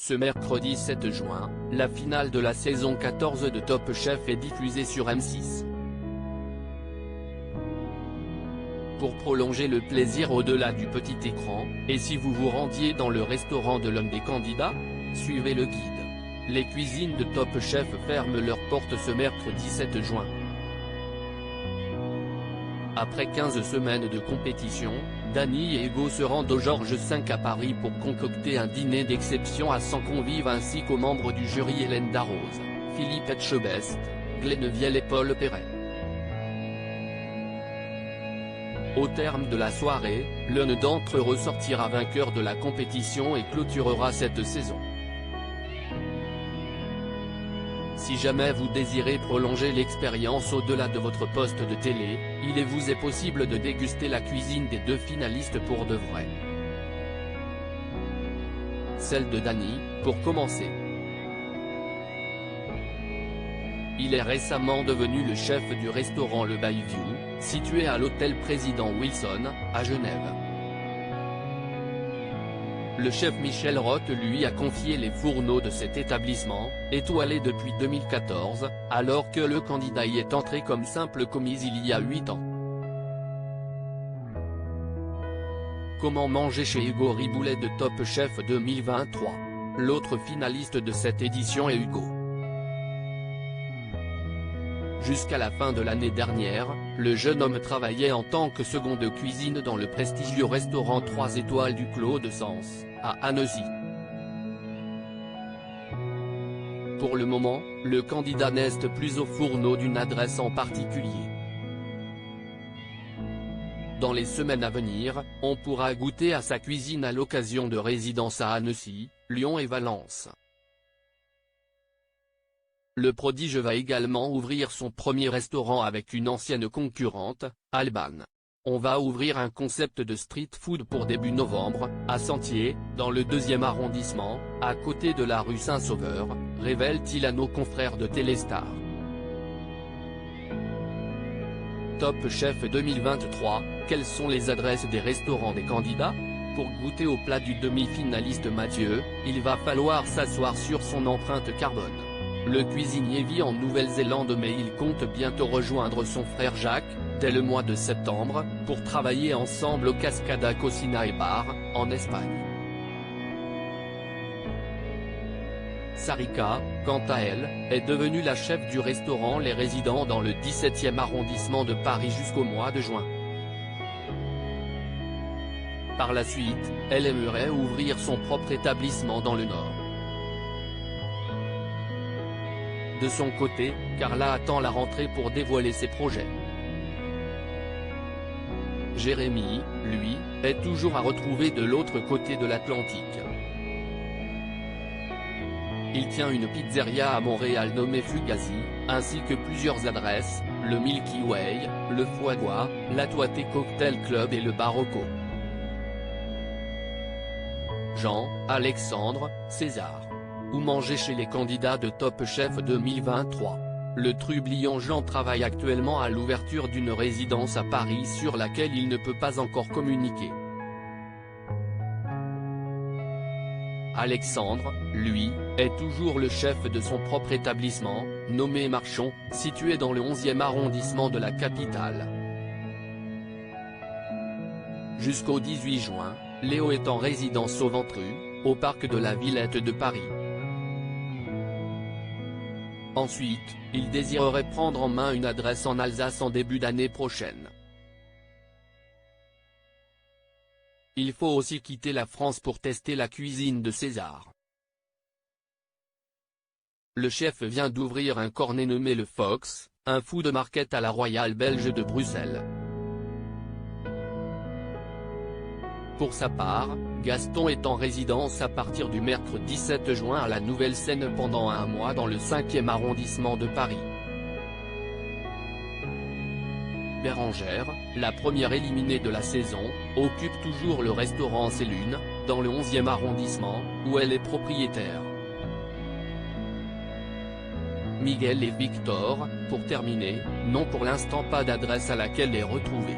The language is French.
Ce mercredi 7 juin, la finale de la saison 14 de Top Chef est diffusée sur M6. Pour prolonger le plaisir au-delà du petit écran, et si vous vous rendiez dans le restaurant de l'un des candidats, suivez le guide. Les cuisines de Top Chef ferment leurs portes ce mercredi 7 juin. Après 15 semaines de compétition, Dany et Hugo se rendent au Georges V à Paris pour concocter un dîner d'exception à 100 convives ainsi qu'aux membres du jury Hélène Darroze, Philippe Etchebest, Glennevielle et Paul Perret. Au terme de la soirée, l'un d'entre eux ressortira vainqueur de la compétition et clôturera cette saison. Si jamais vous désirez prolonger l'expérience au-delà de votre poste de télé, il vous est possible de déguster la cuisine des deux finalistes pour de vrai. Celle de Dany, pour commencer. Il est récemment devenu le chef du restaurant Le Bayview, situé à l'hôtel Président Wilson, à Genève. Le chef Michel Roth lui a confié les fourneaux de cet établissement, étoilé depuis 2014, alors que le candidat y est entré comme simple commis il y a 8 ans. Comment manger chez Hugo Riboulet de Top Chef 2023. L'autre finaliste de cette édition est Hugo. Jusqu'à la fin de l'année dernière, le jeune homme travaillait en tant que second de cuisine dans le prestigieux restaurant 3 étoiles du Clos de Sens, à Annecy. Pour le moment, le candidat n'est plus au fourneau d'une adresse en particulier. Dans les semaines à venir, on pourra goûter à sa cuisine à l'occasion de résidences à Annecy, Lyon et Valence. Le prodige va également ouvrir son premier restaurant avec une ancienne concurrente, Alban. On va ouvrir un concept de street food pour début novembre, à Sentier, dans le 2e arrondissement, à côté de la rue Saint-Sauveur, révèle-t-il à nos confrères de Téléstar. Top Chef 2023, quelles sont les adresses des restaurants des candidats? Pour goûter au plat du demi-finaliste Mathieu, il va falloir s'asseoir sur son empreinte carbone. Le cuisinier vit en Nouvelle-Zélande mais il compte bientôt rejoindre son frère Jacques, dès le mois de septembre, pour travailler ensemble au Cascada Cocina et Bar, en Espagne. Sarika, quant à elle, est devenue la chef du restaurant Les Résidents dans le 17e arrondissement de Paris jusqu'au mois de juin. Par la suite, elle aimerait ouvrir son propre établissement dans le Nord. De son côté, Carla attend la rentrée pour dévoiler ses projets. Jérémy, lui, est toujours à retrouver de l'autre côté de l'Atlantique. Il tient une pizzeria à Montréal nommée Fugazi, ainsi que plusieurs adresses, le Milky Way, le Foie Gras, l'Atoité Cocktail Club et le Barocco. Jean, Alexandre, César. Où manger chez les candidats de Top Chef 2023. Le trublion Jean travaille actuellement à l'ouverture d'une résidence à Paris sur laquelle il ne peut pas encore communiquer. Alexandre, lui, est toujours le chef de son propre établissement, nommé Marchon, situé dans le 11e arrondissement de la capitale. Jusqu'au 18 juin, Léo est en résidence au Ventru, au parc de la Villette de Paris. Ensuite, il désirerait prendre en main une adresse en Alsace en début d'année prochaine. Il faut aussi quitter la France pour tester la cuisine de César. Le chef vient d'ouvrir un cornet nommé le Fox, un food market à la Royale Belge de Bruxelles. Pour sa part, Gaston est en résidence à partir du mercredi 7 juin à la Nouvelle-Scène pendant un mois dans le 5e arrondissement de Paris. Bérangère, la première éliminée de la saison, occupe toujours le restaurant C'est Lune, dans le 11e arrondissement, où elle est propriétaire. Miguel et Victor, pour terminer, n'ont pour l'instant pas d'adresse à laquelle les retrouver.